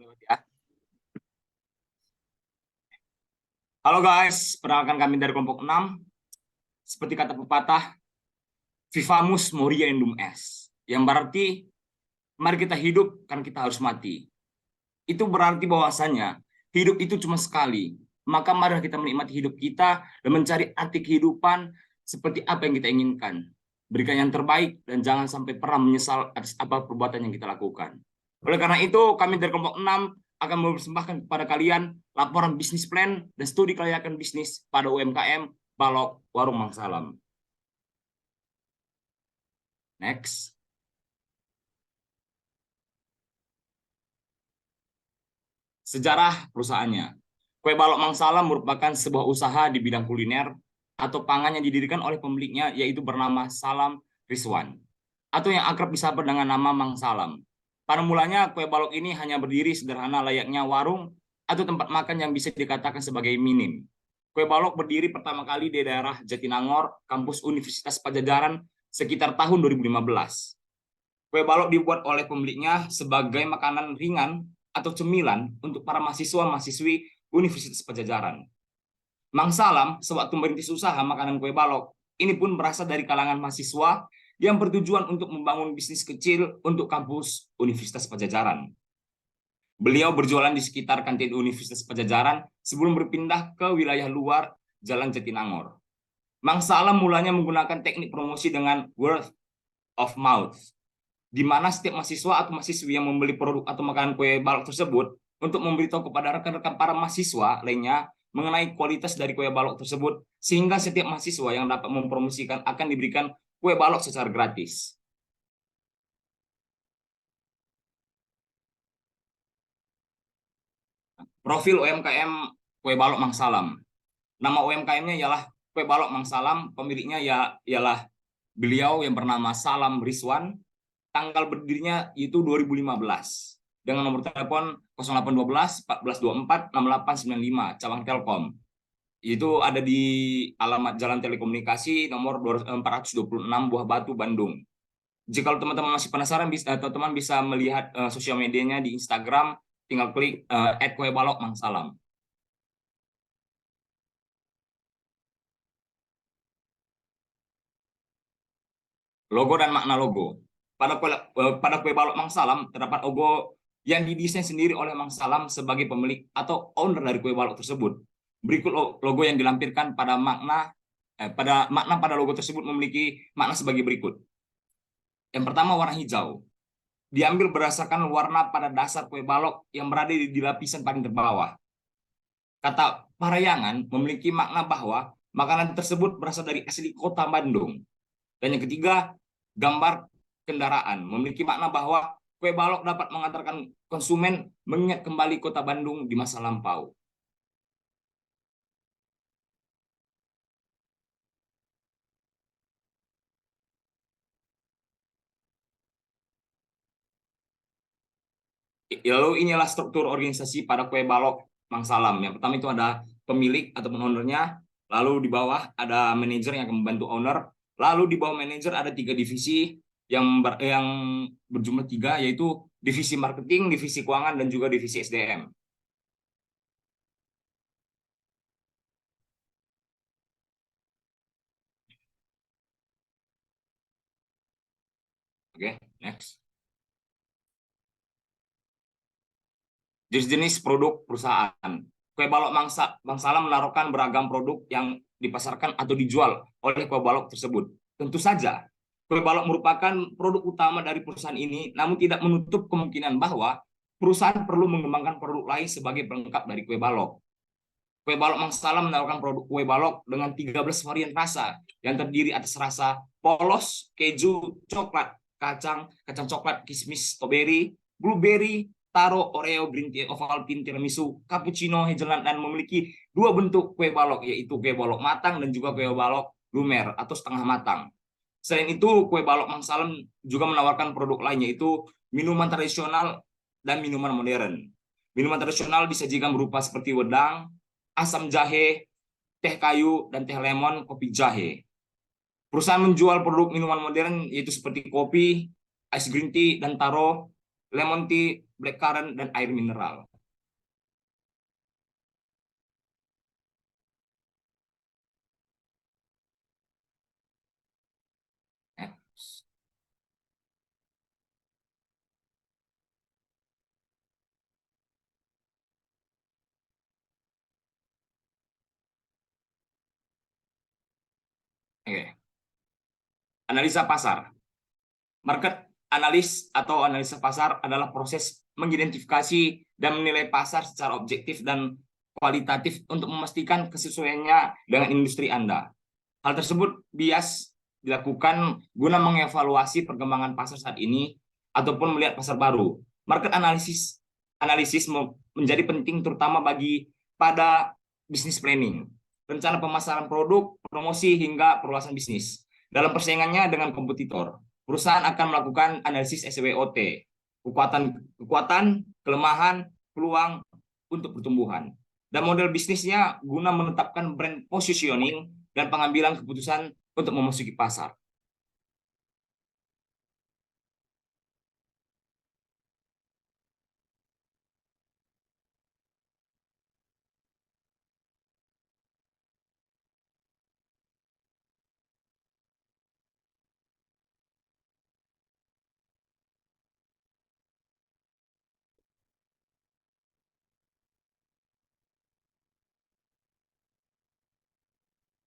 Ya. Halo guys, perkenalkan kami dari kelompok 6. Seperti kata pepatah, Vivamus Moria Indum Est, yang berarti mari kita hidup kan kita harus mati. Itu berarti bahwasanya hidup itu cuma sekali. Maka mari kita menikmati hidup kita dan mencari arti kehidupan seperti apa yang kita inginkan. Berikan yang terbaik dan jangan sampai pernah menyesal atas apa perbuatan yang kita lakukan. Oleh karena itu, kami dari kelompok 6 akan mempersembahkan kepada kalian laporan bisnis plan dan studi kelayakan bisnis pada UMKM Balok Warung Mang Salam. Next. Sejarah perusahaannya. Kue Balok Mang Salam merupakan sebuah usaha di bidang kuliner atau pangan yang didirikan oleh pemiliknya, yaitu bernama Salam Rizwan, atau yang akrab disapa dengan nama Mang Salam. Pada mulanya, kue balok ini hanya berdiri sederhana layaknya warung atau tempat makan yang bisa dikatakan sebagai minim. Kue balok berdiri pertama kali di daerah Jatinangor, kampus Universitas Padjadjaran, sekitar tahun 2015. Kue balok dibuat oleh pemiliknya sebagai makanan ringan atau cemilan untuk para mahasiswa-mahasiswi Universitas Padjadjaran. Mang Salam sewaktu merintis usaha makanan kue balok ini pun berasal dari kalangan mahasiswa yang bertujuan untuk membangun bisnis kecil untuk kampus Universitas Padjadjaran. Beliau berjualan di sekitar kantin Universitas Padjadjaran sebelum berpindah ke wilayah luar Jalan Jatinangor. Mang Salam mulanya menggunakan teknik promosi dengan word of mouth, di mana setiap mahasiswa atau mahasiswi yang membeli produk atau makanan kue balok tersebut untuk memberitahu kepada rekan-rekan para mahasiswa lainnya mengenai kualitas dari kue balok tersebut, sehingga setiap mahasiswa yang dapat mempromosikan akan diberikan kue balok secara gratis. Profil UMKM kue balok Mang Salam. Nama UMKM-nya ialah kue balok Mang Salam, pemiliknya ialah beliau yang bernama Salam Rizwan. Tanggal berdirinya itu 2015 dengan nomor telepon 0812 1424 6895 cabang Telkom. Itu ada di alamat Jalan Telekomunikasi nomor 426 Buah Batu, Bandung. Jika teman-teman masih penasaran, teman-teman bisa melihat sosial medianya di Instagram, tinggal klik @kuebalok Mang Salam. Logo dan makna logo. Pada kue balok Mang Salam terdapat logo yang didesain sendiri oleh Mang Salam sebagai pemilik atau owner dari kue balok tersebut. Berikut logo yang dilampirkan pada pada logo tersebut memiliki makna sebagai berikut. Yang pertama, warna hijau. Diambil berdasarkan warna pada dasar kue balok yang berada di lapisan paling terbawah. Kata Parayangan memiliki makna bahwa makanan tersebut berasal dari asli kota Bandung. Dan yang ketiga, gambar kendaraan memiliki makna bahwa kue balok dapat mengantarkan konsumen mengingat kembali kota Bandung di masa lampau. Lalu inilah struktur organisasi pada kue balok Mang Salam. Yang pertama itu ada pemilik atau ownernya, lalu di bawah ada manajer yang akan membantu owner, lalu di bawah manajer ada 3 divisi yang berjumlah 3, yaitu divisi marketing, divisi keuangan, dan juga divisi SDM. Oke, next. Jenis produk perusahaan. Kue balok Mang Salam menaruhkan beragam produk yang dipasarkan atau dijual oleh kue balok tersebut. Tentu saja, kue balok merupakan produk utama dari perusahaan ini, namun tidak menutup kemungkinan bahwa perusahaan perlu mengembangkan produk lain sebagai pelengkap dari kue balok. Kue balok Mang Salam menawarkan produk kue balok dengan 13 varian rasa yang terdiri atas rasa polos, keju, coklat, kacang coklat, kismis, strawberry, blueberry, taro, oreo, green tea, Ovaltine, tiramisu, cappuccino, hazelnut, dan memiliki 2 bentuk kue balok, yaitu kue balok matang dan juga kue balok lumer atau setengah matang. Selain itu, kue balok Mang Salam juga menawarkan produk lain, yaitu minuman tradisional dan minuman modern. Minuman tradisional disajikan berupa seperti wedang, asam jahe, teh kayu, dan teh lemon, kopi jahe. Perusahaan menjual produk minuman modern yaitu seperti kopi, ice green tea, dan taro, lemon tea, blackcurrant, dan air mineral. Eh, Oke. Analisa pasar. Market analis atau analisa pasar adalah proses mengidentifikasi dan menilai pasar secara objektif dan kualitatif untuk memastikan kesesuaiannya dengan industri Anda. Hal tersebut bias dilakukan guna mengevaluasi perkembangan pasar saat ini ataupun melihat pasar baru. Market analisis menjadi penting terutama bagi pada bisnis planning, rencana pemasaran produk, promosi hingga perluasan bisnis. Dalam persaingannya dengan kompetitor, perusahaan akan melakukan analisis SWOT, kekuatan, kelemahan, peluang untuk pertumbuhan, dan model bisnisnya guna menetapkan brand positioning dan pengambilan keputusan untuk memasuki pasar.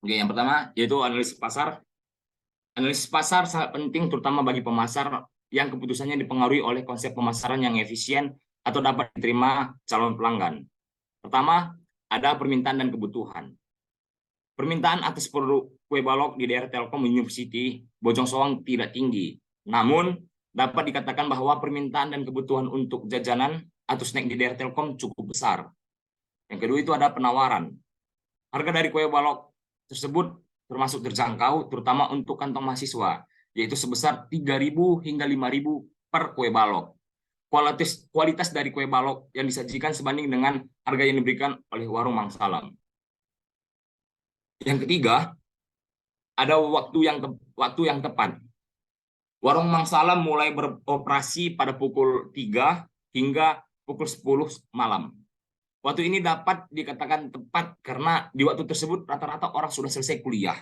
Oke, yang pertama yaitu analisis pasar. Analisis pasar sangat penting terutama bagi pemasar yang keputusannya dipengaruhi oleh konsep pemasaran yang efisien atau dapat diterima calon pelanggan. Pertama, ada permintaan dan kebutuhan. Permintaan atas produk kue balok di daerah Telkom University, Bojong Soang tidak tinggi. Namun, dapat dikatakan bahwa permintaan dan kebutuhan untuk jajanan atau snack di daerah Telkom cukup besar. Yang kedua itu ada penawaran. Harga dari kue balok tersebut termasuk terjangkau, terutama untuk kantong mahasiswa, yaitu sebesar 3.000 hingga 5.000 per kue balok. Kualitas dari kue balok yang disajikan sebanding dengan harga yang diberikan oleh warung Mangsalam. Yang ketiga, ada waktu yang tepat. Warung Mangsalam mulai beroperasi pada pukul 3 hingga pukul 10 malam. Waktu ini dapat dikatakan tepat karena di waktu tersebut rata-rata orang sudah selesai kuliah,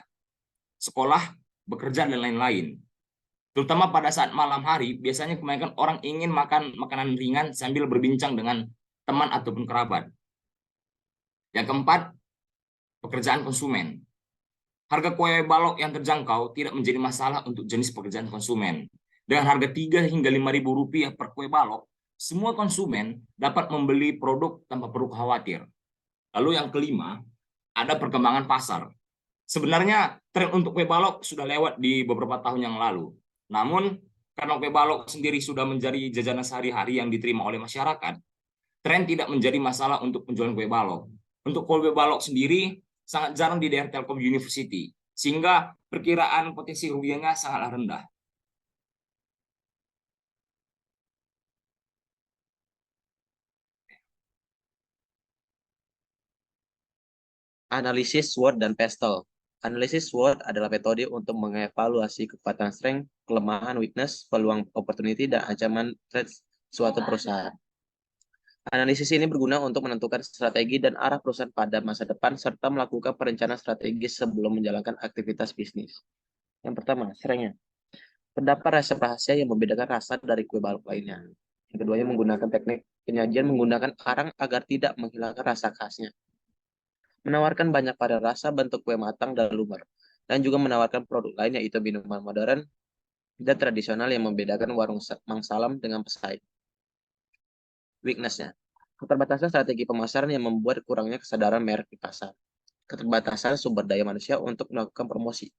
sekolah, bekerja, dan lain-lain. Terutama pada saat malam hari, biasanya kebanyakan orang ingin makan makanan ringan sambil berbincang dengan teman ataupun kerabat. Yang keempat, pekerjaan konsumen. Harga kue balok yang terjangkau tidak menjadi masalah untuk jenis pekerjaan konsumen. Dengan harga 3 hingga 5.000 rupiah per kue balok, semua konsumen dapat membeli produk tanpa perlu khawatir. Lalu yang kelima, ada perkembangan pasar. Sebenarnya tren untuk kue balok sudah lewat di beberapa tahun yang lalu. Namun, karena kue balok sendiri sudah menjadi jajanan sehari-hari yang diterima oleh masyarakat, tren tidak menjadi masalah untuk penjualan kue balok. Untuk kue balok sendiri sangat jarang di daerah Telkom University, sehingga perkiraan potensi kerugiannya sangatlah rendah. Analisis SWOT dan PESTEL. Analisis SWOT adalah metode untuk mengevaluasi kekuatan strength, kelemahan weakness, peluang opportunity, dan ancaman threat suatu perusahaan. Analisis ini berguna untuk menentukan strategi dan arah perusahaan pada masa depan serta melakukan perencanaan strategis sebelum menjalankan aktivitas bisnis. Yang pertama, strength-nya. Terdapat resep rahasia yang membedakan rasa dari kue balok lainnya. Yang keduanya menggunakan teknik penyajian menggunakan arang agar tidak menghilangkan rasa khasnya. Menawarkan banyak varian rasa, bentuk kue matang dan lumer, dan juga menawarkan produk lain yaitu minuman modern dan tradisional yang membedakan warung Mangsalam dengan pesaing. Weakness-nya. Keterbatasan strategi pemasaran yang membuat kurangnya kesadaran merek di pasar. Keterbatasan sumber daya manusia untuk melakukan promosi.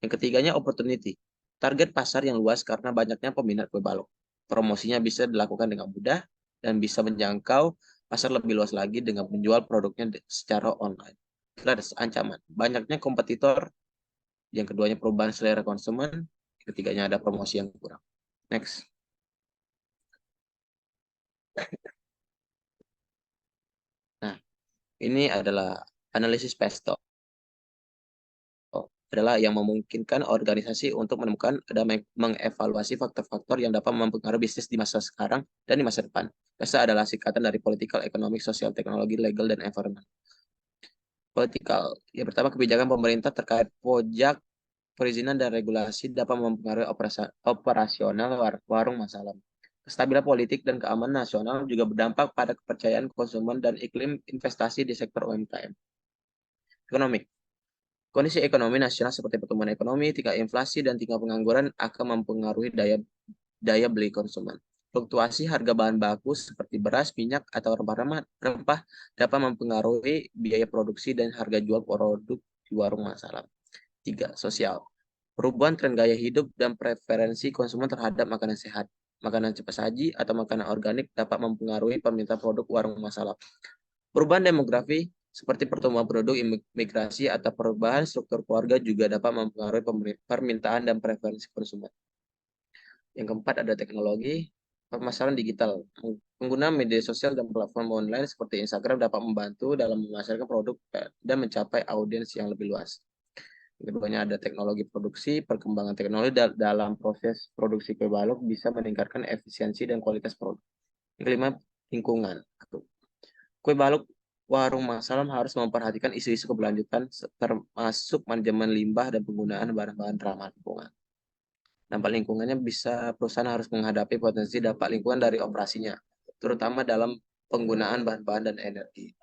Yang ketiganya opportunity. Target pasar yang luas karena banyaknya peminat kue balok. Promosinya bisa dilakukan dengan mudah dan bisa menjangkau pasar lebih luas lagi dengan menjual produknya secara online. Threats, ancaman. Banyaknya kompetitor. Yang keduanya perubahan selera konsumen. Yang ketiganya ada promosi yang kurang. Next. Nah, ini adalah analisis PESTEL. adalah yang memungkinkan organisasi untuk menemukan dan mengevaluasi faktor-faktor yang dapat mempengaruhi bisnis di masa sekarang dan di masa depan. PESA adalah singkatan dari Political, Economic, Social, Teknologi, Legal, dan Environment. Political. Yang pertama, kebijakan pemerintah terkait pajak, perizinan, dan regulasi dapat mempengaruhi operasional warung masalah. Kestabilan politik dan keamanan nasional juga berdampak pada kepercayaan konsumen dan iklim investasi di sektor UMKM. Ekonomi. Kondisi ekonomi nasional seperti pertumbuhan ekonomi, tingkat inflasi, dan tingkat pengangguran akan mempengaruhi daya beli konsumen. Fluktuasi harga bahan baku seperti beras, minyak, atau rempah dapat mempengaruhi biaya produksi dan harga jual produk di warung masalah. 3. Sosial. Perubahan tren gaya hidup dan preferensi konsumen terhadap makanan sehat, makanan cepat saji, atau makanan organik dapat mempengaruhi permintaan produk warung masalah. Perubahan demografi seperti pertumbuhan penduduk, imigrasi, atau perubahan struktur keluarga juga dapat mempengaruhi permintaan dan preferensi konsumen. Yang keempat ada teknologi, pemasaran digital. Pengguna media sosial dan platform online seperti Instagram dapat membantu dalam memasarkan produk dan mencapai audiens yang lebih luas. Yang keduanya ada teknologi produksi, perkembangan teknologi dalam proses produksi kue balok bisa meningkatkan efisiensi dan kualitas produk. Yang kelima, lingkungan. Kue balok warung masalah harus memperhatikan isu-isu keberlanjutan termasuk manajemen limbah dan penggunaan bahan-bahan ramah lingkungan. Dampak lingkungannya bisa perusahaan harus menghadapi potensi dampak lingkungan dari operasinya, terutama dalam penggunaan bahan-bahan dan energi.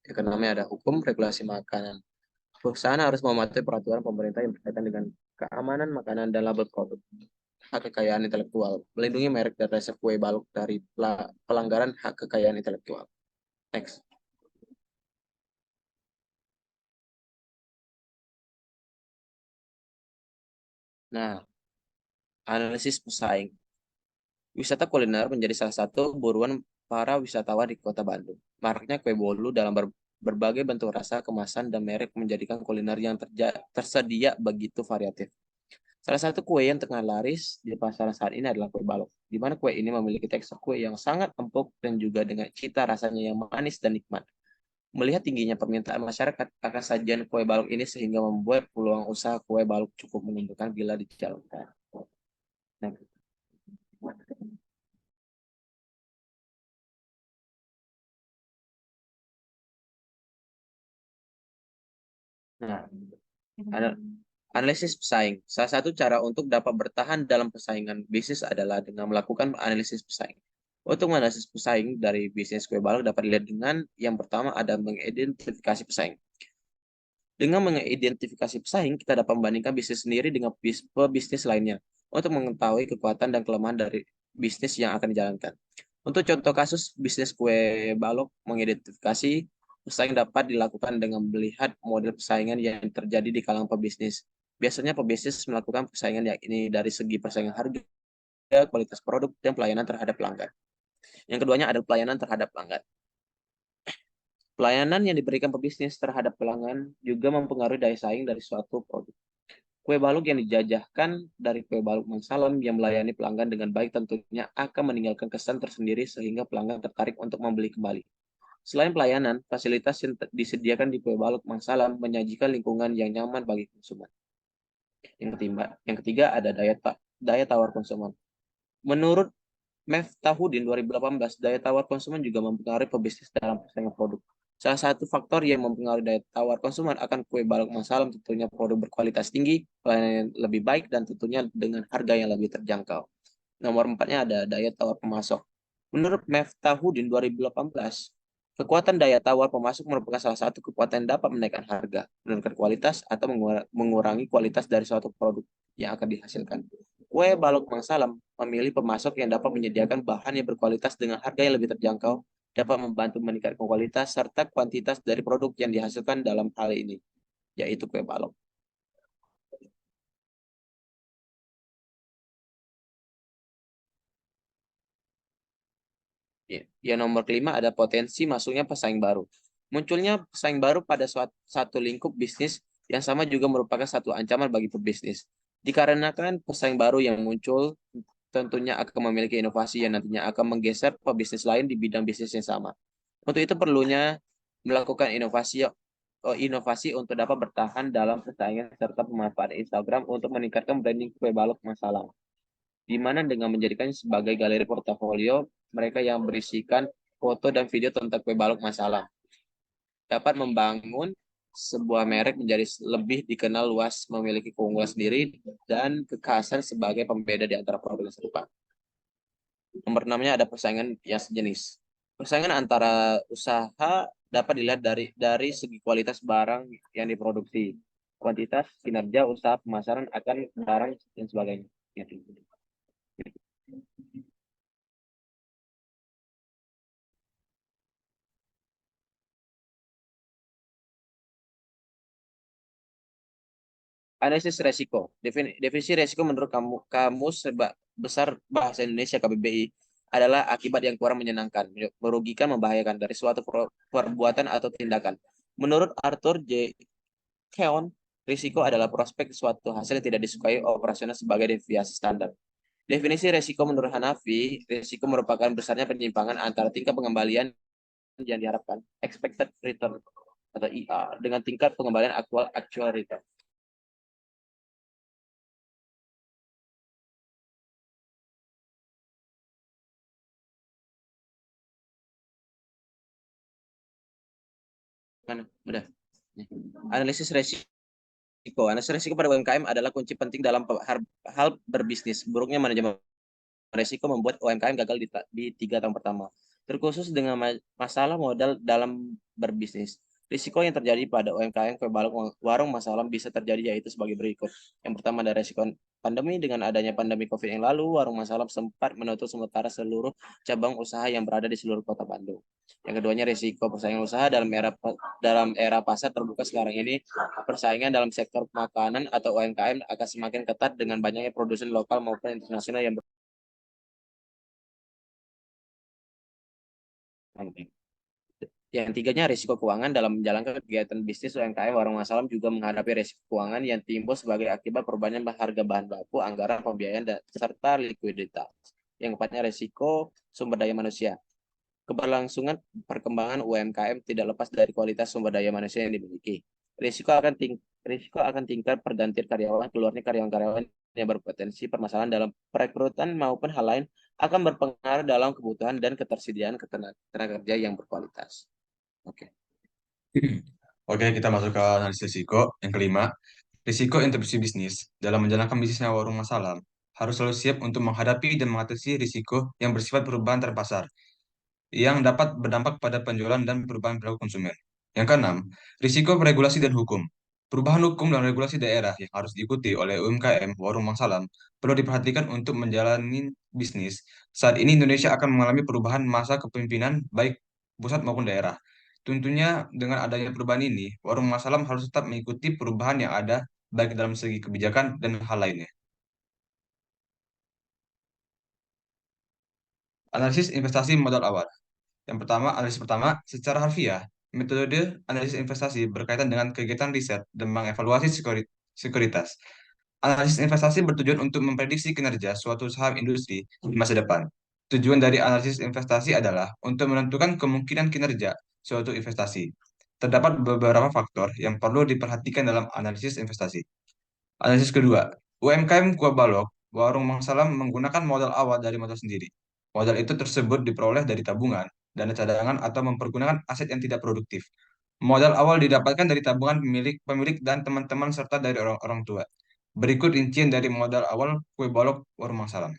Ekonomi ada hukum, regulasi makanan. Perusahaan harus mematuhi peraturan pemerintah yang berkaitan dengan keamanan makanan dan label produk. Hak kekayaan intelektual, melindungi merek dan resep kue balok dari pelanggaran hak kekayaan intelektual. Next. Nah, analisis pesaing. Wisata kuliner menjadi salah satu buruan para wisatawan di Kota Bandung. Maraknya kue bolu dalam berbagai bentuk rasa, kemasan, dan merek menjadikan kuliner yang tersedia begitu variatif. Salah satu kue yang tengah laris di pasaran saat ini adalah kue balok, di mana kue ini memiliki tekstur kue yang sangat empuk dan juga dengan cita rasanya yang manis dan nikmat. Melihat tingginya permintaan masyarakat akan sajian kue balok ini sehingga membuat peluang usaha kue balok cukup menguntungkan bila dijalankan. Nah, Nah, ada analisis pesaing. Salah satu cara untuk dapat bertahan dalam persaingan bisnis adalah dengan melakukan analisis pesaing. Untuk menganalisis pesaing dari bisnis kue balok dapat dilihat dengan yang pertama ada mengidentifikasi pesaing. Dengan mengidentifikasi pesaing, kita dapat membandingkan bisnis sendiri dengan pebisnis lainnya untuk mengetahui kekuatan dan kelemahan dari bisnis yang akan dijalankan. Untuk contoh kasus bisnis kue balok mengidentifikasi pesaing dapat dilakukan dengan melihat model persaingan yang terjadi di kalangan pebisnis. Biasanya pebisnis melakukan persaingan yakni dari segi persaingan harga, kualitas produk, dan pelayanan terhadap pelanggan. Yang keduanya adalah pelayanan terhadap pelanggan. Pelayanan yang diberikan pebisnis terhadap pelanggan juga mempengaruhi daya saing dari suatu produk. Kue balok yang dijajahkan dari kue balok Mang Salam yang melayani pelanggan dengan baik tentunya akan meninggalkan kesan tersendiri sehingga pelanggan tertarik untuk membeli kembali. Selain pelayanan, fasilitas yang disediakan di kue balok Mang Salam menyajikan lingkungan yang nyaman bagi konsumen. Yang ketiga ada daya tawar konsumen. Menurut Meftahudin 2018, daya tawar konsumen juga mempengaruhi pebisnis dalam persaingan produk. Salah satu faktor yang mempengaruhi daya tawar konsumen akan kue balok Mang Salam tentunya produk berkualitas tinggi, pelayanan yang lebih baik, dan tentunya dengan harga yang lebih terjangkau. Nomor 4-nya ada daya tawar pemasok. Menurut Meftahudin 2018, kekuatan daya tawar pemasok merupakan salah satu kekuatan yang dapat menaikkan harga, menurunkan kualitas, atau mengurangi kualitas dari suatu produk yang akan dihasilkan. Kue balok Mang Salam memilih pemasok yang dapat menyediakan bahan yang berkualitas dengan harga yang lebih terjangkau, dapat membantu meningkatkan kualitas serta kuantitas dari produk yang dihasilkan dalam hal ini, yaitu kue balok. Yang nomor kelima ada potensi masuknya pesaing baru. Munculnya pesaing baru pada satu lingkup bisnis yang sama juga merupakan satu ancaman bagi pebisnis. Dikarenakan pesaing baru yang muncul tentunya akan memiliki inovasi yang nantinya akan menggeser pebisnis lain di bidang bisnis yang sama. Untuk itu perlunya melakukan inovasi inovasi untuk dapat bertahan dalam persaingan serta pemanfaatan Instagram untuk meningkatkan branding kue balok masalah. Di mana dengan menjadikannya sebagai galeri portofolio mereka yang berisikan foto dan video tentang kue balok masalah dapat membangun sebuah merek menjadi lebih dikenal luas, memiliki keunggulan sendiri dan kekhasan sebagai pembeda di antara produk yang serupa. Nomor enamnya ada persaingan yang sejenis. Persaingan antara usaha dapat dilihat dari segi kualitas barang yang diproduksi, kuantitas, kinerja, usaha pemasaran akan barang dan sebagainya. Analisis resiko. Definisi resiko menurut Kamus Besar Bahasa Indonesia KBBI adalah akibat yang kurang menyenangkan, merugikan, membahayakan dari suatu perbuatan atau tindakan. Menurut Arthur J. Keon, risiko adalah prospek suatu hasil yang tidak disukai operasional sebagai deviasi standar. Definisi risiko menurut Hanafi, risiko merupakan besarnya penyimpangan antara tingkat pengembalian yang diharapkan, expected return atau IR, dengan tingkat pengembalian actual return. Mana? Udah. Analisis risiko. Analisis risiko pada UMKM adalah kunci penting dalam hal berbisnis. Buruknya manajemen risiko membuat UMKM gagal di 3 tahun pertama. Terkhusus dengan masalah modal dalam berbisnis. Risiko yang terjadi pada UMKM kue balok warung masalah bisa terjadi yaitu sebagai berikut. Yang pertama ada risiko pandemi. Dengan adanya pandemi COVID yang lalu, warung masalah sempat menutup sementara seluruh cabang usaha yang berada di seluruh kota Bandung. Yang keduanya risiko persaingan usaha dalam era pasar terbuka sekarang ini. Persaingan dalam sektor makanan atau UMKM akan semakin ketat dengan banyaknya produsen lokal maupun internasional yang Yang tiganya, risiko keuangan dalam menjalankan kegiatan bisnis UMKM warung masalah juga menghadapi risiko keuangan yang timbul sebagai akibat perubahan harga bahan baku, anggaran pembiayaan, serta likuiditas. Yang keempatnya, risiko sumber daya manusia. Keberlangsungan perkembangan UMKM tidak lepas dari kualitas sumber daya manusia yang dimiliki. Risiko akan tingkat pergantian karyawan, keluarnya karyawan-karyawan yang berpotensi permasalahan dalam perekrutan maupun hal lain akan berpengaruh dalam kebutuhan dan ketersediaan tenaga kerja yang berkualitas. Oke. Oke, kita masuk ke analisis risiko. Yang kelima, risiko interupsi bisnis. Dalam menjalankan bisnisnya warung masalah, harus selalu siap untuk menghadapi dan mengatasi risiko yang bersifat perubahan terpasar, yang dapat berdampak pada penjualan dan perubahan perilaku konsumen. Yang keenam, risiko regulasi dan hukum. Perubahan hukum dan regulasi daerah yang harus diikuti oleh UMKM warung masalah perlu diperhatikan untuk menjalani bisnis. Saat ini Indonesia akan mengalami perubahan masa kepemimpinan baik pusat maupun daerah. Tentunya dengan adanya perubahan ini, warung masalah harus tetap mengikuti perubahan yang ada baik dalam segi kebijakan dan hal lainnya. Analisis investasi modal awal. Yang pertama, analisis pertama, secara harfiah, metode analisis investasi berkaitan dengan kegiatan riset dan mengevaluasi sekuritas. Analisis investasi bertujuan untuk memprediksi kinerja suatu saham industri di masa depan. Tujuan dari analisis investasi adalah untuk menentukan kemungkinan kinerja suatu investasi. Terdapat beberapa faktor yang perlu diperhatikan dalam analisis investasi. Analisis kedua, UMKM Kuah Balok, warung Mangsalam menggunakan modal awal dari modal sendiri. Modal itu tersebut diperoleh dari tabungan, dana cadangan, atau mempergunakan aset yang tidak produktif. Modal awal didapatkan dari tabungan pemilik dan teman-teman serta dari orang-orang tua. Berikut rincian dari modal awal kue balok warung Mangsalam.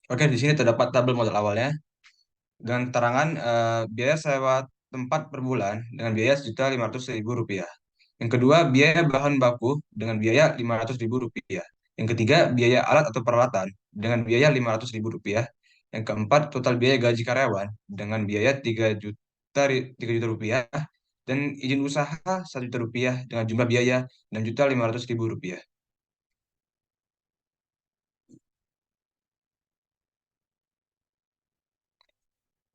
Oke, di sini terdapat tabel modal awalnya dengan keterangan biaya sewa tempat per bulan dengan biaya Rp1.500.000. Yang kedua, biaya bahan baku dengan biaya Rp500.000. Yang ketiga, biaya alat atau peralatan dengan biaya Rp500.000. Yang keempat, total biaya gaji karyawan dengan biaya Rp3 juta. Dan izin usaha Rp1 juta dengan jumlah biaya Rp6.500.000.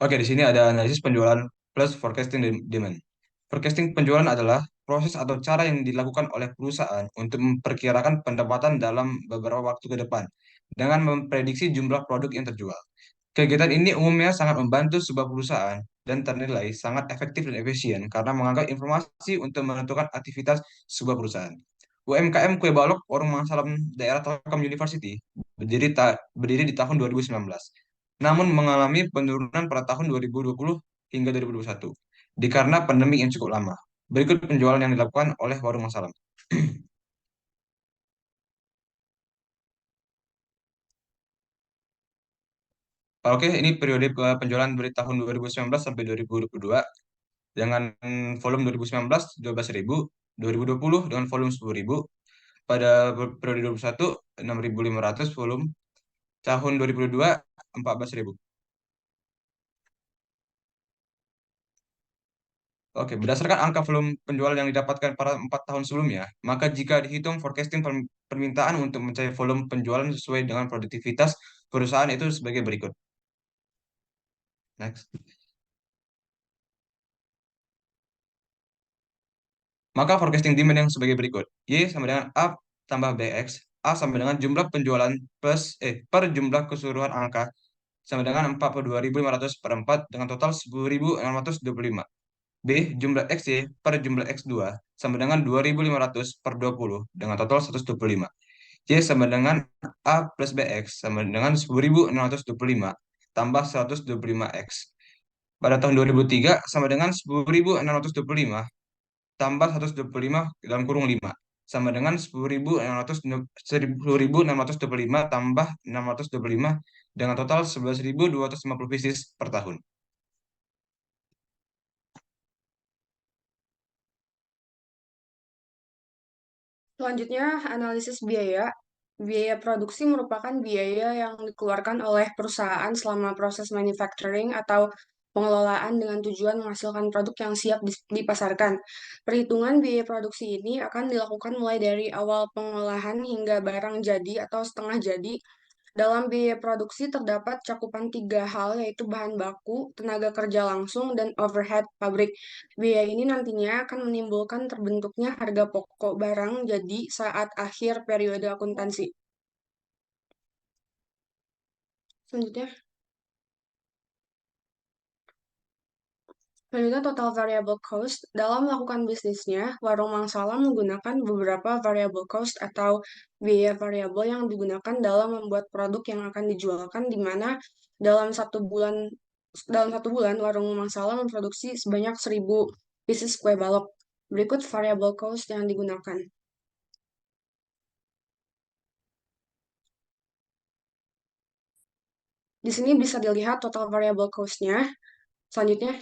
Oke, di sini ada analisis penjualan plus forecasting demand. Forecasting penjualan adalah proses atau cara yang dilakukan oleh perusahaan untuk memperkirakan pendapatan dalam beberapa waktu ke depan dengan memprediksi jumlah produk yang terjual. Kegiatan ini umumnya sangat membantu sebuah perusahaan dan ternilai sangat efektif dan efisien karena mengangkat informasi untuk menentukan aktivitas sebuah perusahaan. UMKM Kue Balok Warung Mangsalam Daerah Telkom University berdiri di tahun 2019, namun mengalami penurunan pada tahun 2020 hingga 2021 dikarenakan pandemi yang cukup lama. Berikut penjualan yang dilakukan oleh Warung Mangsalam. Oke, ini periode penjualan dari tahun 2019 sampai 2022 dengan volume 2019 12.000, 2020 dengan volume 10.000, pada periode 2021 6.500 volume, tahun 2022 14.000. Oke, berdasarkan angka volume penjualan yang didapatkan pada 4 tahun sebelumnya, maka jika dihitung forecasting permintaan untuk mencapai volume penjualan sesuai dengan produktivitas perusahaan itu sebagai berikut. Next. Maka forecasting demand yang sebagai berikut. Y sama dengan A tambah BX. A sama dengan jumlah penjualan per jumlah keseluruhan angka sama dengan 42.500 per 4 dengan total 10.625. B jumlah XY per jumlah X2 sama dengan 2.500 per 20 dengan total 125. Y sama dengan A plus BX sama dengan 10.625 tambah 125X. Pada tahun 2003 sama dengan 10.625 tambah 125 dalam kurung 5 sama dengan 10.625 tambah 625 dengan total 11.250 pieces per tahun. Selanjutnya, analisis biaya. Biaya produksi merupakan biaya yang dikeluarkan oleh perusahaan selama proses manufacturing atau pengelolaan dengan tujuan menghasilkan produk yang siap dipasarkan. Perhitungan biaya produksi ini akan dilakukan mulai dari awal pengolahan hingga barang jadi atau setengah jadi. Dalam biaya produksi terdapat cakupan tiga hal, yaitu bahan baku, tenaga kerja langsung, dan overhead pabrik. Biaya ini nantinya akan menimbulkan terbentuknya harga pokok barang jadi saat akhir periode akuntansi. Selanjutnya, selanjutnya total variable cost. Dalam melakukan bisnisnya, Warung Mangsalam menggunakan beberapa variable cost atau biaya variabel yang digunakan dalam membuat produk yang akan dijualkan, di mana dalam satu bulan Warung Mangsalam memproduksi sebanyak 1.000 pieces kue balok. Berikut variable cost yang digunakan. Di sini bisa dilihat total variable cost-nya. Selanjutnya,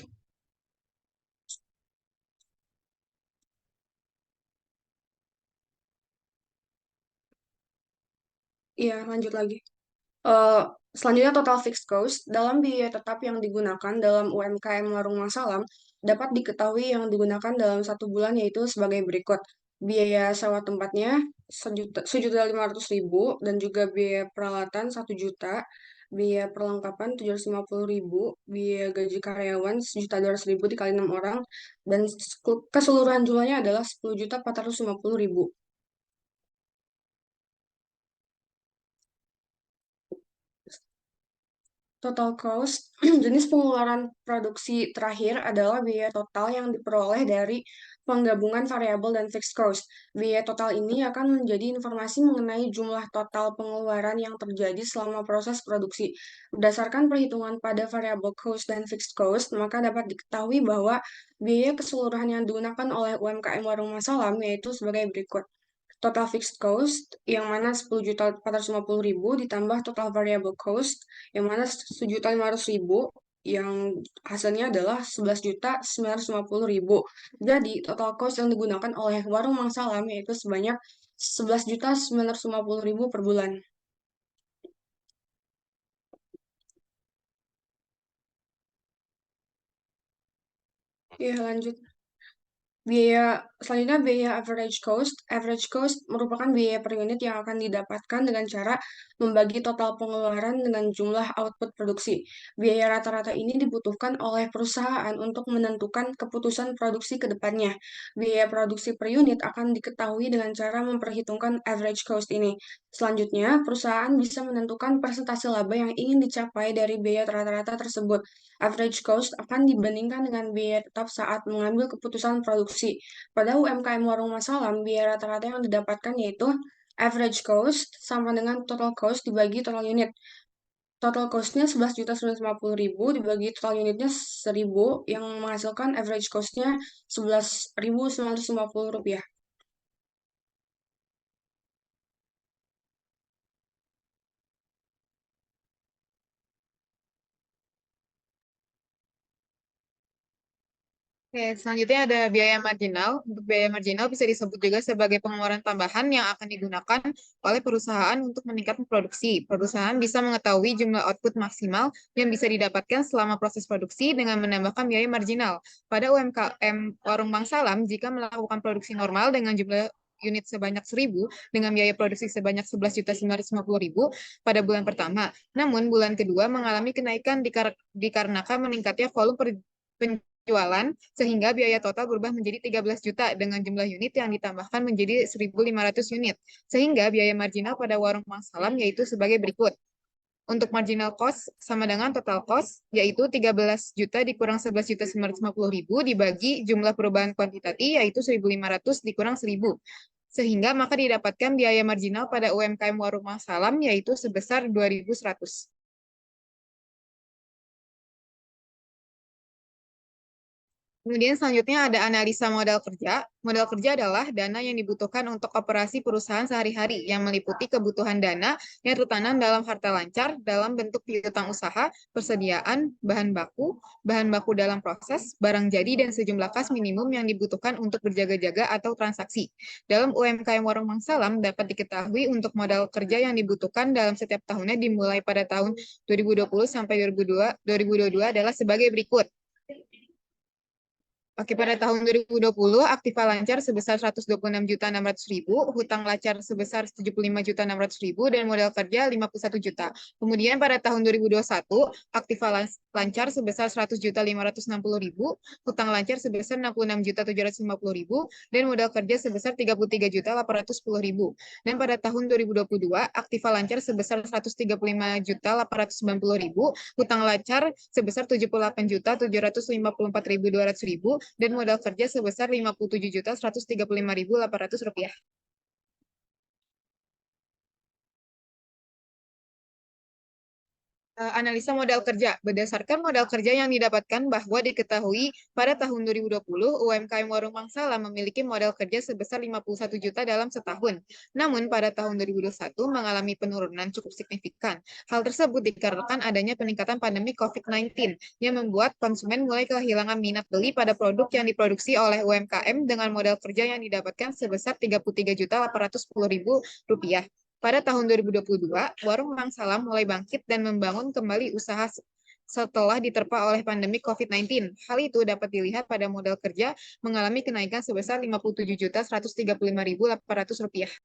iya lanjut lagi. Eh, Selanjutnya total fixed cost dalam biaya tetap yang digunakan dalam UMKM Warung Mangsalam dapat diketahui yang digunakan dalam satu bulan, yaitu sebagai berikut. Biaya sewa tempatnya Rp1.500.000 dan juga biaya peralatan 1 juta, biaya perlengkapan 750.000, biaya gaji karyawan 1.200.000 dikali 6 orang, dan keseluruhan jumlahnya adalah 10.450.000. Total cost, jenis pengeluaran produksi terakhir adalah biaya total yang diperoleh dari penggabungan variabel dan fixed cost. Biaya total ini akan menjadi informasi mengenai jumlah total pengeluaran yang terjadi selama proses produksi. Berdasarkan perhitungan pada variable cost dan fixed cost, maka dapat diketahui bahwa biaya keseluruhan yang digunakan oleh UMKM Warung Masalam yaitu sebagai berikut. Total fixed cost yang mana 10.450.000 ditambah total variable cost yang mana 1.500.000 yang hasilnya adalah 11.950.000. Jadi total cost yang digunakan oleh Warung Mangsalam yaitu sebanyak 11.950.000 per bulan. Ya, lanjut. Biaya Selanjutnya biaya average cost. Average cost merupakan biaya per unit yang akan didapatkan dengan cara membagi total pengeluaran dengan jumlah output produksi. Biaya rata-rata ini dibutuhkan oleh perusahaan untuk menentukan keputusan produksi ke depannya. Biaya produksi per unit akan diketahui dengan cara memperhitungkan average cost ini. Selanjutnya, perusahaan bisa menentukan persentase laba yang ingin dicapai dari biaya rata-rata tersebut. Average cost akan dibandingkan dengan biaya tetap saat mengambil keputusan produksi. Pada UMKM warung masalam, biaya rata-rata yang didapatkan yaitu average cost sama dengan total cost dibagi total unit. Total cost-nya 11.950.000 dibagi total unitnya 1.000 yang menghasilkan average cost-nya 11.950 rupiah. Oke, selanjutnya ada biaya marginal. Untuk biaya marginal bisa disebut juga sebagai pengeluaran tambahan yang akan digunakan oleh perusahaan untuk meningkatkan produksi. Perusahaan bisa mengetahui jumlah output maksimal yang bisa didapatkan selama proses produksi dengan menambahkan biaya marginal. Pada UMKM Warung Bang Salam, jika melakukan produksi normal dengan jumlah unit sebanyak 1.000 dengan biaya produksi sebanyak 11.950.000 pada bulan pertama. Namun bulan kedua mengalami kenaikan dikarenakan meningkatnya volume penjualan sehingga biaya total berubah menjadi 13 juta dengan jumlah unit yang ditambahkan menjadi 1.500 unit. Sehingga biaya marginal pada warung Mang Salam yaitu sebagai berikut. Untuk marginal cost sama dengan total cost, yaitu 13 juta dikurang 11.950.000 dibagi jumlah perubahan kuantitati, yaitu 1.500 dikurang 1.000. Sehingga maka didapatkan biaya marginal pada UMKM Warung Mang Salam, yaitu sebesar 2.100. Kemudian selanjutnya ada analisa modal kerja. Modal kerja adalah dana yang dibutuhkan untuk operasi perusahaan sehari-hari yang meliputi kebutuhan dana yang tertanam dalam harta lancar dalam bentuk piutang usaha, persediaan, bahan baku dalam proses, barang jadi, dan sejumlah kas minimum yang dibutuhkan untuk berjaga-jaga atau transaksi. Dalam UMKM Warung Mang Salam dapat diketahui untuk modal kerja yang dibutuhkan dalam setiap tahunnya dimulai pada tahun 2020 sampai 2022 adalah sebagai berikut. Oke, pada tahun 2020, aktiva lancar sebesar 126.600.000, hutang lancar sebesar 75.600.000, dan modal kerja 51 juta. Kemudian pada tahun 2021, aktiva lancar sebesar 100.560.000, hutang lancar sebesar 66.750.000, dan modal kerja sebesar 33.810.000. Dan pada tahun 2022, aktiva lancar sebesar 135.890.000, hutang lancar sebesar 78.754.200.000, dan modal kerja sebesar Rp57.135.800. Analisa modal kerja. Berdasarkan modal kerja yang didapatkan bahwa diketahui pada tahun 2020 UMKM Warung Mang Salam memiliki modal kerja sebesar 51 juta dalam setahun. Namun pada tahun 2021 mengalami penurunan cukup signifikan. Hal tersebut dikarenakan adanya peningkatan pandemi COVID-19 yang membuat konsumen mulai kehilangan minat beli pada produk yang diproduksi oleh UMKM dengan modal kerja yang didapatkan sebesar Rp33.810.000. Pada tahun 2022, Warung Mang Salam mulai bangkit dan membangun kembali usaha setelah diterpa oleh pandemi COVID-19. Hal itu dapat dilihat pada modal kerja mengalami kenaikan sebesar Rp57.135.800.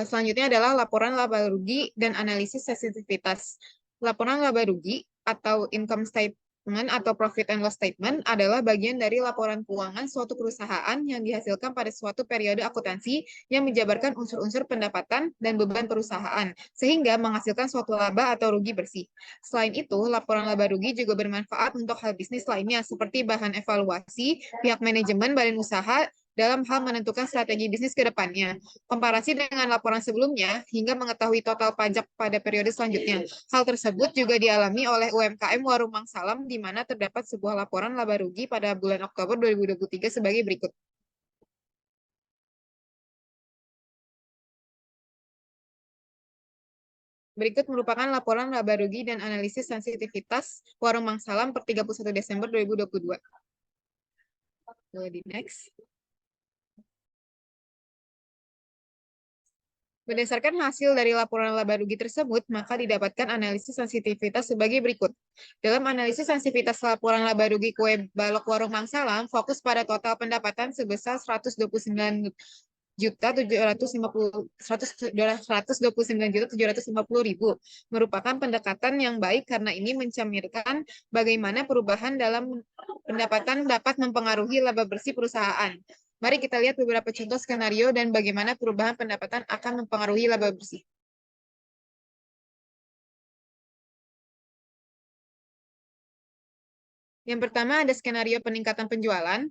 Selanjutnya adalah laporan laba rugi dan analisis sensitivitas. Laporan laba rugi atau income statement atau profit and loss statement adalah bagian dari laporan keuangan suatu perusahaan yang dihasilkan pada suatu periode akuntansi yang menjabarkan unsur-unsur pendapatan dan beban perusahaan, sehingga menghasilkan suatu laba atau rugi bersih. Selain itu, laporan laba rugi juga bermanfaat untuk hal bisnis lainnya, seperti bahan evaluasi pihak manajemen badan usaha dalam hal menentukan strategi bisnis ke depannya. Komparasi dengan laporan sebelumnya hingga mengetahui total pajak pada periode selanjutnya. Hal tersebut juga dialami oleh UMKM Warung Mang Salam di mana terdapat sebuah laporan laba rugi pada bulan Oktober 2023 sebagai berikut. Berikut merupakan laporan laba rugi dan analisis sensitivitas Warung Mang Salam per 31 Desember 2022. Di next. Berdasarkan hasil dari laporan laba rugi tersebut, maka didapatkan analisis sensitivitas sebagai berikut. Dalam analisis sensitivitas laporan laba rugi kue balok warung Mangsalam, fokus pada total pendapatan sebesar 129.750.000 merupakan pendekatan yang baik karena ini mencerminkan bagaimana perubahan dalam pendapatan dapat mempengaruhi laba bersih perusahaan. Mari kita lihat beberapa contoh skenario dan bagaimana perubahan pendapatan akan mempengaruhi laba bersih. Yang pertama ada skenario peningkatan penjualan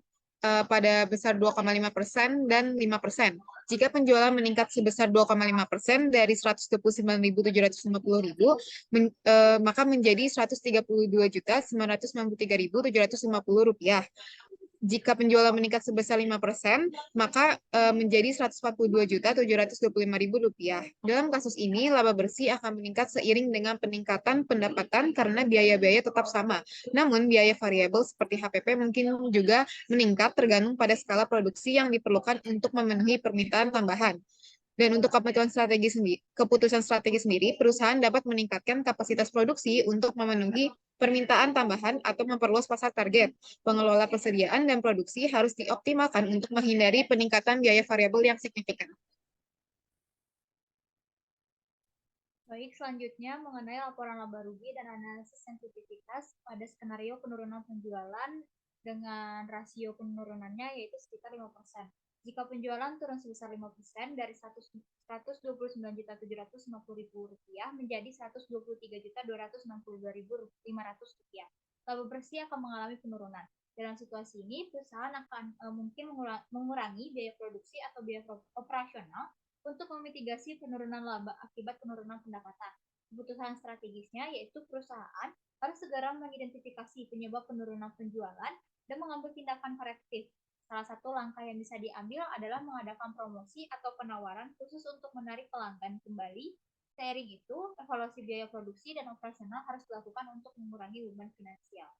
pada besar 2,5% dan 5%. Jika penjualan meningkat sebesar 2,5% dari 129.750.000, maka menjadi 132.993.750 rupiah. Jika penjualan meningkat sebesar 5%, maka menjadi 142.725.000 rupiah. Dalam kasus ini, laba bersih akan meningkat seiring dengan peningkatan pendapatan karena biaya-biaya tetap sama. Namun, biaya variabel seperti HPP mungkin juga meningkat tergantung pada skala produksi yang diperlukan untuk memenuhi permintaan tambahan. Dan untuk keputusan strategi sendiri, perusahaan dapat meningkatkan kapasitas produksi untuk memenuhi permintaan tambahan atau memperluas pasar target. Pengelola persediaan dan produksi harus dioptimalkan untuk menghindari peningkatan biaya variabel yang signifikan. Baik, selanjutnya mengenai laporan laba rugi dan analisis sensitivitas pada skenario penurunan penjualan dengan rasio penurunannya yaitu sekitar 5%. Jika penjualan turun sebesar 5% dari 129.750.000 rupiah menjadi 123.262.500 rupiah, laba bersih akan mengalami penurunan. Dalam situasi ini, perusahaan akan mungkin mengurangi biaya produksi atau biaya operasional untuk memitigasi penurunan laba akibat penurunan pendapatan. Keputusan strategisnya yaitu perusahaan harus segera mengidentifikasi penyebab penurunan penjualan dan mengambil tindakan korektif. Salah satu langkah yang bisa diambil adalah mengadakan promosi atau penawaran khusus untuk menarik pelanggan kembali. Seiring itu, evaluasi biaya produksi dan operasional harus dilakukan untuk mengurangi beban finansial.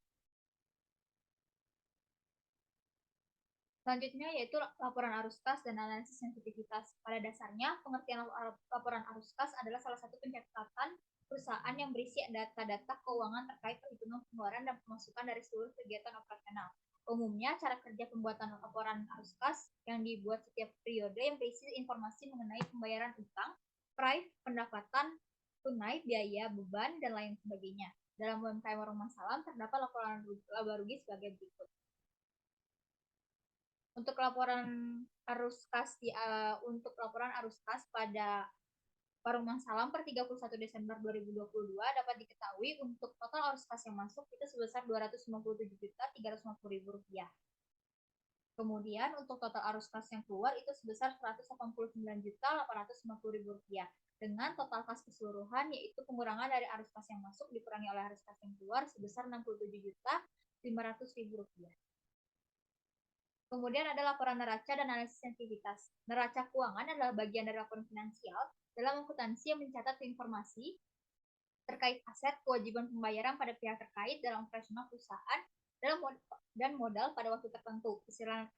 Selanjutnya yaitu laporan arus kas dan analisis sensitivitas. Pada dasarnya, pengertian laporan arus kas adalah salah satu pencatatan perusahaan yang berisi data-data keuangan terkait perhitungan pengeluaran dan pemasukan dari seluruh kegiatan operasional. Umumnya, cara kerja pembuatan laporan arus kas yang dibuat setiap periode yang berisi informasi mengenai pembayaran utang, price, pendapatan, tunai, biaya, beban, dan lain sebagainya. Dalam UMKM Warung Mangsalam terdapat laporan laba rugi sebagai berikut. Untuk laporan arus kas pada Warung Mangsalam per 31 Desember 2022 dapat diketahui untuk total arus kas yang masuk itu sebesar Rp257.350.000. Kemudian untuk total arus kas yang keluar itu sebesar Rp189.850.000 dengan total kas keseluruhan yaitu pengurangan dari arus kas yang masuk dikurangi oleh arus kas yang keluar sebesar Rp67.500.000. Kemudian ada laporan neraca dan analisis sensitivitas. Neraca keuangan adalah bagian dari laporan finansial dalam akuntansi yang mencatat informasi terkait aset, kewajiban pembayaran pada pihak terkait dalam operasional perusahaan dan modal pada waktu tertentu.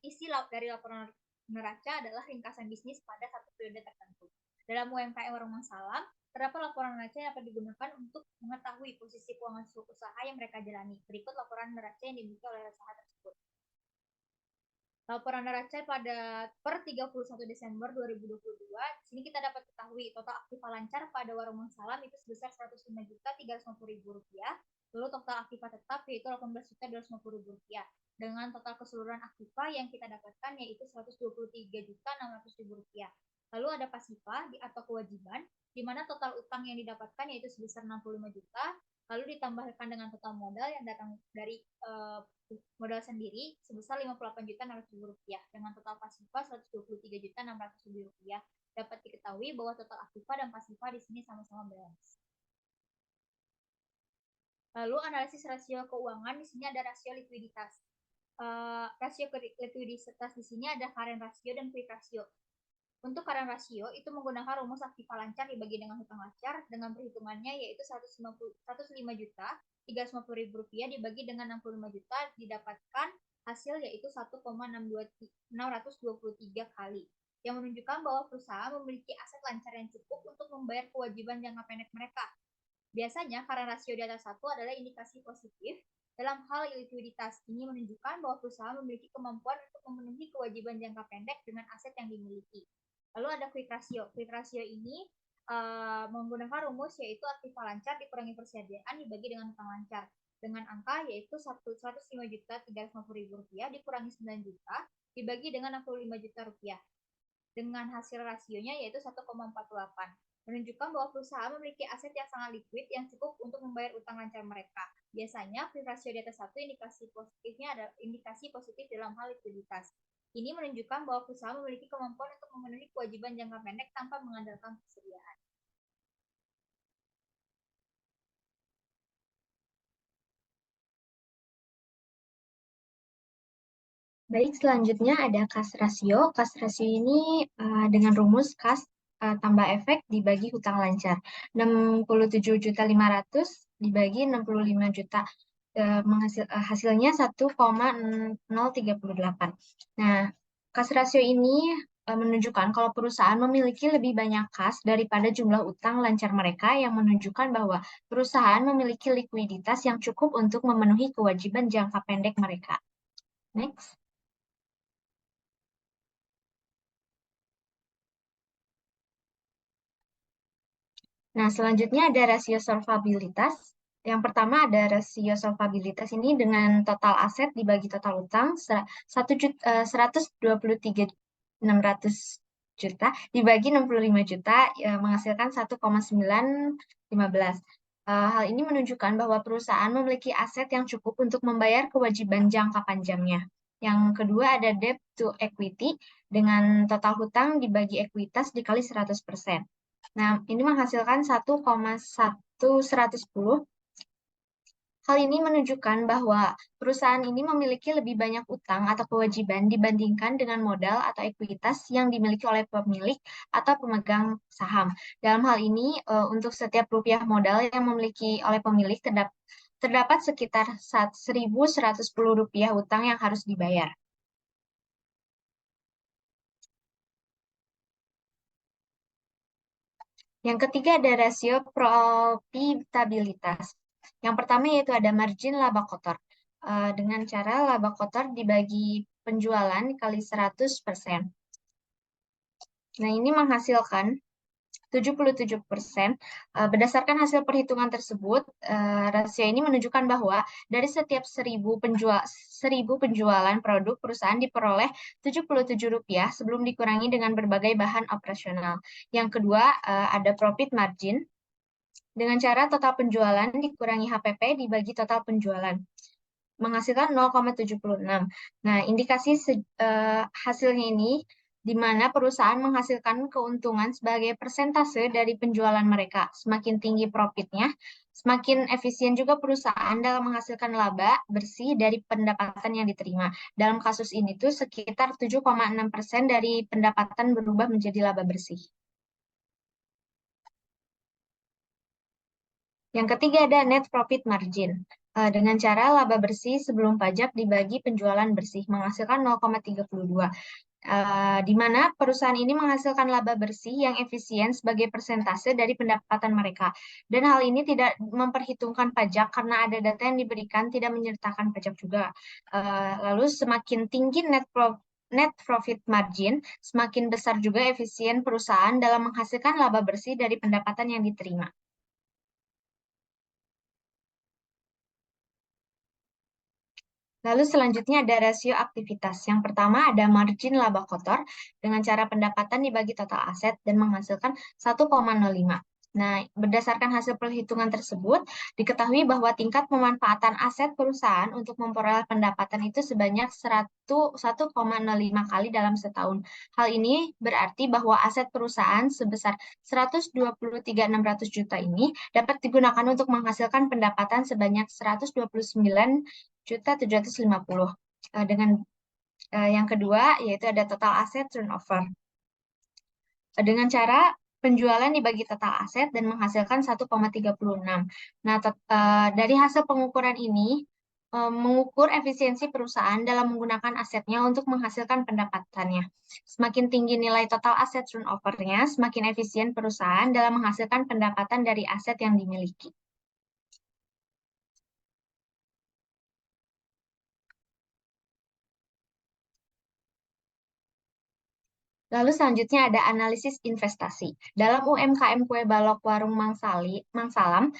Istilah dari laporan neraca adalah ringkasan bisnis pada satu periode tertentu. Dalam UMKM Warung Mangsalam, terdapat laporan neraca yang dapat digunakan untuk mengetahui posisi keuangan seluruh usaha yang mereka jalani. Berikut laporan neraca yang dimiliki oleh usaha tersebut. Laporan neraca pada per 31 Desember 2022, di sini kita dapat ketahui total aktiva lancar pada Warung Mangsalam itu sebesar Rp105.350.000, lalu total aktiva tetap yaitu Rp18.250.000, dengan total keseluruhan aktiva yang kita dapatkan yaitu Rp123.600.000. Lalu ada pasifa atau kewajiban, di mana total utang yang didapatkan yaitu sebesar Rp65 juta, lalu ditambahkan dengan total modal yang datang dari modal sendiri sebesar Rp58.600.000 dengan total pasifa Rp123.600.000. Dapat diketahui bahwa total aktiva dan pasifa di sini sama-sama balance. Lalu analisis rasio keuangan, di sini ada rasio likuiditas. Rasio likuiditas di sini ada current ratio dan quick ratio. Untuk current ratio itu menggunakan rumus aktiva lancar dibagi dengan hutang lancar dengan perhitungannya yaitu Rp105.350.000 dibagi dengan 65 juta didapatkan hasil yaitu 1,623 kali. yang menunjukkan bahwa perusahaan memiliki aset lancar yang cukup untuk membayar kewajiban jangka pendek mereka. Biasanya karena rasio di atas 1 adalah indikasi positif dalam hal likuiditas. Ini menunjukkan bahwa perusahaan memiliki kemampuan untuk memenuhi kewajiban jangka pendek dengan aset yang dimiliki. Lalu ada quick ratio. Quick ratio ini menggunakan rumus yaitu aktiva lancar dikurangi persediaan dibagi dengan hutang lancar. Dengan angka yaitu 105.350.000 rupiah dikurangi 9 juta dibagi dengan 65 juta rupiah. Dengan hasil rasionya yaitu 1,48. Menunjukkan bahwa perusahaan memiliki aset yang sangat likuid yang cukup untuk membayar utang lancar mereka. Biasanya quick ratio di atas 1 indikasi positifnya adalah indikasi positif dalam hal likuiditas. Ini menunjukkan bahwa perusahaan memiliki kemampuan untuk memenuhi kewajiban jangka pendek tanpa mengandalkan persediaan. Baik, selanjutnya ada kas rasio. Kas rasio ini dengan rumus kas tambah efek dibagi hutang lancar. 67.500.000 dibagi 65 juta. Hasilnya 1,038. Nah, kas rasio ini menunjukkan kalau perusahaan memiliki lebih banyak kas daripada jumlah utang lancar mereka, yang menunjukkan bahwa perusahaan memiliki likuiditas yang cukup untuk memenuhi kewajiban jangka pendek mereka. Next. Nah, selanjutnya ada rasio solvabilitas. Yang pertama ada rasio solvabilitas ini dengan total aset dibagi total utang 123.600 juta dibagi 65 juta menghasilkan 1,915. Hal ini menunjukkan bahwa perusahaan memiliki aset yang cukup untuk membayar kewajiban jangka panjangnya. Yang kedua ada debt to equity dengan total hutang dibagi ekuitas dikali 100%. Nah, ini menghasilkan 1,110. Hal ini menunjukkan bahwa perusahaan ini memiliki lebih banyak utang atau kewajiban dibandingkan dengan modal atau ekuitas yang dimiliki oleh pemilik atau pemegang saham. Dalam hal ini, untuk setiap rupiah modal yang memiliki oleh pemilik terdapat sekitar 1.110 rupiah utang yang harus dibayar. Yang ketiga ada rasio profitabilitas. Yang pertama yaitu ada margin laba kotor. Dengan cara laba kotor dibagi penjualan kali 100%. Nah, ini menghasilkan 77%. Berdasarkan hasil perhitungan tersebut, rasio ini menunjukkan bahwa dari setiap 1.000 penjualan produk, perusahaan diperoleh 77 rupiah sebelum dikurangi dengan berbagai bahan operasional. Yang kedua, ada profit margin. Dengan cara total penjualan dikurangi HPP dibagi total penjualan. Menghasilkan 0,76. Nah, indikasi hasilnya ini di mana perusahaan menghasilkan keuntungan sebagai persentase dari penjualan mereka. Semakin tinggi profitnya, semakin efisien juga perusahaan dalam menghasilkan laba bersih dari pendapatan yang diterima. Dalam kasus ini tuh sekitar 7,6% dari pendapatan berubah menjadi laba bersih. Yang ketiga ada net profit margin. Dengan cara laba bersih sebelum pajak dibagi penjualan bersih menghasilkan 0,32. Di mana perusahaan ini menghasilkan laba bersih yang efisien sebagai persentase dari pendapatan mereka. Dan hal ini tidak memperhitungkan pajak karena ada data yang diberikan tidak menyertakan pajak juga. Lalu semakin tinggi net profit margin, semakin besar juga efisien perusahaan dalam menghasilkan laba bersih dari pendapatan yang diterima. Lalu selanjutnya ada rasio aktivitas. Yang pertama ada margin laba kotor dengan cara pendapatan dibagi total aset dan menghasilkan 1,05. Nah, berdasarkan hasil perhitungan tersebut, diketahui bahwa tingkat pemanfaatan aset perusahaan untuk memperoleh pendapatan itu sebanyak 1,05 kali dalam setahun. Hal ini berarti bahwa aset perusahaan sebesar 123.600 juta ini dapat digunakan untuk menghasilkan pendapatan sebanyak 129.750. Dengan yang kedua yaitu ada total aset turnover. Dengan cara penjualan dibagi total aset dan menghasilkan 1,36. Nah, dari hasil pengukuran ini mengukur efisiensi perusahaan dalam menggunakan asetnya untuk menghasilkan pendapatannya. Semakin tinggi nilai total aset turnover-nya, semakin efisien perusahaan dalam menghasilkan pendapatan dari aset yang dimiliki. Lalu selanjutnya ada analisis investasi. Dalam UMKM Kue Balok Warung Mangsalam,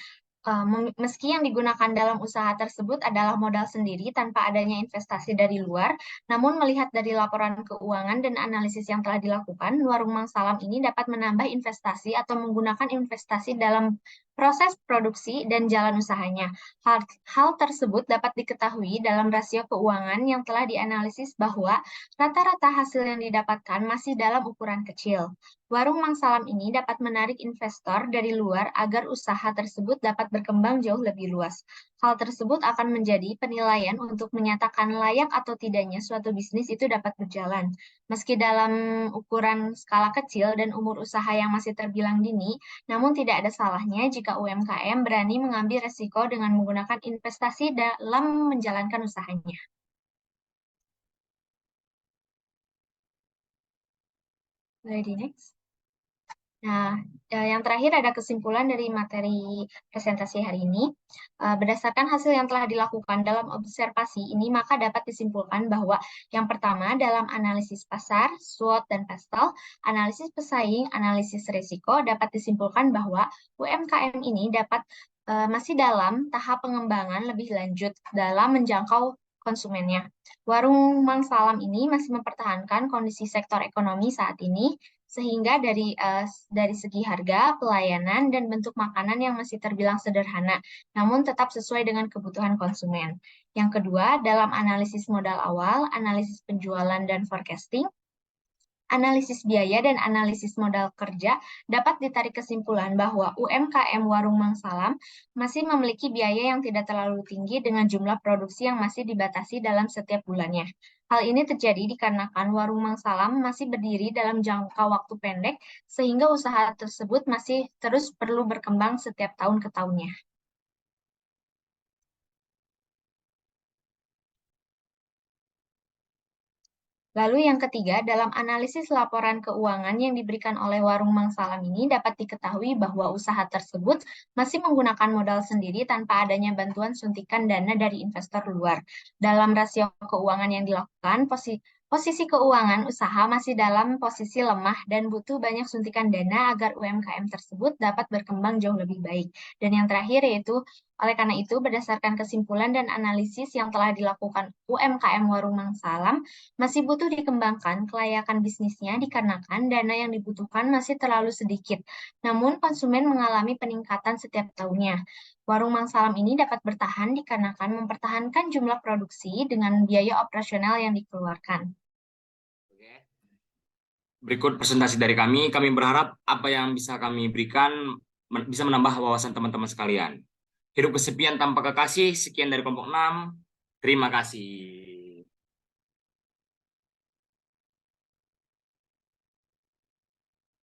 meski yang digunakan dalam usaha tersebut adalah modal sendiri tanpa adanya investasi dari luar, namun melihat dari laporan keuangan dan analisis yang telah dilakukan, Warung Mangsalam ini dapat menambah investasi atau menggunakan investasi dalam proses produksi dan jalan usahanya. Hal tersebut dapat diketahui dalam rasio keuangan yang telah dianalisis bahwa rata-rata hasil yang didapatkan masih dalam ukuran kecil. Warung Mangsalam ini dapat menarik investor dari luar agar usaha tersebut dapat berkembang jauh lebih luas. Hal tersebut akan menjadi penilaian untuk menyatakan layak atau tidaknya suatu bisnis itu dapat berjalan. Meski dalam ukuran skala kecil dan umur usaha yang masih terbilang dini, namun tidak ada salahnya jika UMKM berani mengambil resiko dengan menggunakan investasi dalam menjalankan usahanya. Lady next. Nah, yang terakhir ada kesimpulan dari materi presentasi hari ini. Berdasarkan hasil yang telah dilakukan dalam observasi ini, maka dapat disimpulkan bahwa yang pertama dalam analisis pasar, SWOT, dan PESTEL, analisis pesaing, analisis risiko, dapat disimpulkan bahwa UMKM ini masih dalam tahap pengembangan lebih lanjut dalam menjangkau konsumennya. Warung Mangsalam ini masih mempertahankan kondisi sektor ekonomi saat ini, sehingga dari segi harga, pelayanan, dan bentuk makanan yang masih terbilang sederhana, namun tetap sesuai dengan kebutuhan konsumen. Yang kedua, dalam analisis modal awal, analisis penjualan dan forecasting, analisis biaya dan analisis modal kerja, dapat ditarik kesimpulan bahwa UMKM Warung Mangsalam masih memiliki biaya yang tidak terlalu tinggi dengan jumlah produksi yang masih dibatasi dalam setiap bulannya. Hal ini terjadi dikarenakan Warung Mangsalam masih berdiri dalam jangka waktu pendek, sehingga usaha tersebut masih terus perlu berkembang setiap tahun ke tahunnya. Lalu yang ketiga, dalam analisis laporan keuangan yang diberikan oleh Warung Mangsalam ini dapat diketahui bahwa usaha tersebut masih menggunakan modal sendiri tanpa adanya bantuan suntikan dana dari investor luar. Dalam rasio keuangan yang dilakukan, posisi keuangan usaha masih dalam posisi lemah dan butuh banyak suntikan dana agar UMKM tersebut dapat berkembang jauh lebih baik. Dan yang terakhir yaitu, oleh karena itu, berdasarkan kesimpulan dan analisis yang telah dilakukan UMKM Warung Mangsalam, masih butuh dikembangkan kelayakan bisnisnya dikarenakan dana yang dibutuhkan masih terlalu sedikit. Namun konsumen mengalami peningkatan setiap tahunnya. Warung Mangsalam ini dapat bertahan dikarenakan mempertahankan jumlah produksi dengan biaya operasional yang dikeluarkan. Berikut presentasi dari kami. Kami berharap apa yang bisa kami berikan bisa menambah wawasan teman-teman sekalian. Hidup kesepian tanpa kekasih, sekian dari kelompok 6. Terima kasih.